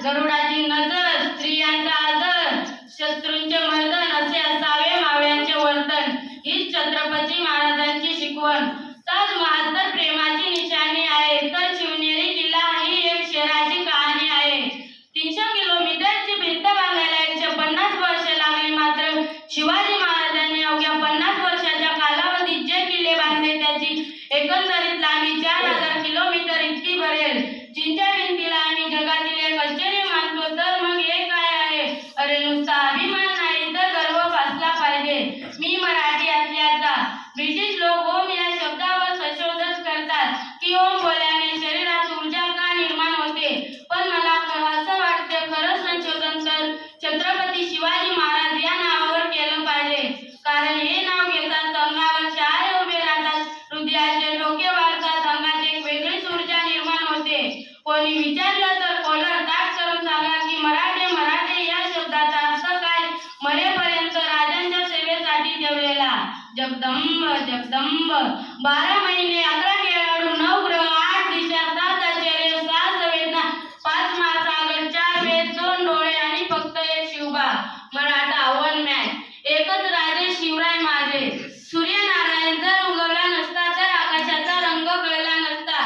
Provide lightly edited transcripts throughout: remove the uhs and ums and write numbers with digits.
गरुडाची नजर, स्त्रियांचा आदर, शत्रूंचे मर्दन असे असावे मावळ्यांचे वर्तन. ही छत्रपती महाराजांची शिकवण. ताजमहाल तर प्रेमाची निशाणी आहे, तर शिवनेरी किल्ला ही एक शहराची कहाणी आहे. 300 किलोमीटरची भिंत बांधायला 150 वर्षे लागली, मात्र शिवाजी महाराजांनी अवघ्या 50 वर्षाच्या कालावधीत जे किल्ले बांधले त्याची एकंदरीत लांबी 4000 किलोमीटर इतकी भरेल. चीनच्या भिंतीला आम्ही जगातील एक आश्चर्य मानतो, तर मग हे काय आहे? अरे नुसता अभिमान नाही तर गर्व असला पाहिजे. मी मराठी असल्याचा. ब्रिटिश लोक ओम या शब्दावर संशोधन करतात की ओम बोलल्याने शरीरात ऊर्जा का निर्माण होते, पण मला असं वाटतं खरं संशोधन तर छत्रपती शिवाजी महाराज या नावावर केलं पाहिजे. कारण हे नाव घेताच अंगावर शहारे उभे राहतात, हृदयाचे ठोके वाढतात, अंगात एक वेगळीच ऊर्जा निर्माण होते. कोणी विचारलं तर कोलर ताट करून सांगा की मराठे मराठे या शब्दाचा अर्थ काय? मरेपर्यंत राजांच्या सेवेसाठी ठेवलेला. जगदंब जगदंब. 12 महिने 11 खेळाडू, 9 ग्रह, 8 दिशा, 7 आश्चर्य, 7 संवेदना, 5 महासागर, 4 वेद, 2 डोळे आणि फक्त एक शिवबा. मराठा आव्हान मॅच. एकच राजे शिवराय माझे. सूर्यनारायण जर उगवला नसता तर आकाशाचा रंग कळला नसता.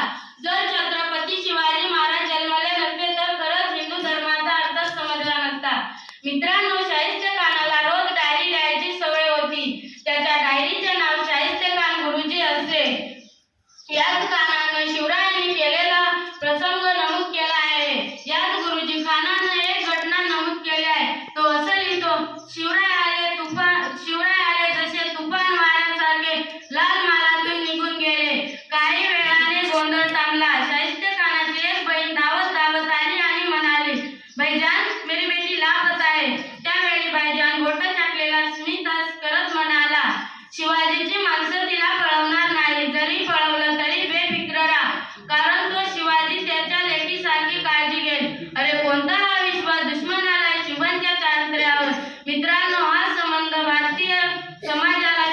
जर छत्रपती शिवाजी महाराज जन्मले नसते तर खरंच हिंदू धर्माचा अर्थ समजला नसता. मित्रांनो, शाहिस्ते खानाला रोज डायरी लिहायची सवय होती. त्याच्या डायरीचे नाव शाहिस्ते खान गुरुजी असे. याच खानानं शिवरायांनी केलेला प्रसंग नमूद केला आहे. याच गुरुजी खानानं एक घटना नमूद केली आहे. तो असं लिहितो, शिवराय आले जसे तुफान वाऱ्यासारखे लाल महालातून निघून गेले. काही वेळाने गोंधळ थांबला. शाहिस्ते खानाची एक बहीण धावत धावत आली आणि म्हणाली, भाईजान मेरी बेटी लापता है. त्यावेळी भाईजान बोटं टाकलेला स्मित करत म्हणाला, शिवाजीची माणसं तिला पळवणार नाही. जरी पळवलं तरी बेफिक्र राहा, कारण तो शिवाजी त्याच्या लेकीसारखी काळजी घेईल. अरे कोणता हा विश्वास दुश्मनाला शिवांच्या चारित्र्यावर. मित्रांनो, हा संबंध भारतीय समाजाला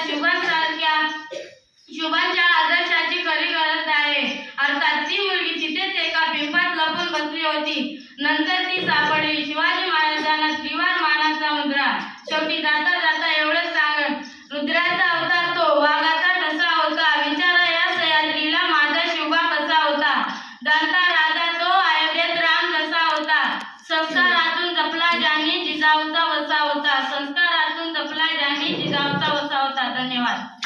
शुभांच्या आदर्शाची खरी गरज आहे. अर्थात ती मुलगी तिथेच एका पिंपात लपून बसली होती. नंतर ती सापडली. शिवाजी महाराजांना त्रिवार मानाचा मुद्रा. शेवटी जाता जाता एवढंच सांग, रुद्राचा अवतार तो, वाघाचा ठसा होता. विचारा या सह्याद्रीला माझा शिवबा कसा होता. जाणता राजा तो, अयोध्येत राम जसा होता. संस्कारातून जपला ज्यांनी जिजाऊचा वसा होता. संस्कारातून जपला ज्यांनी जिजाऊचा वसा होता. धन्यवाद.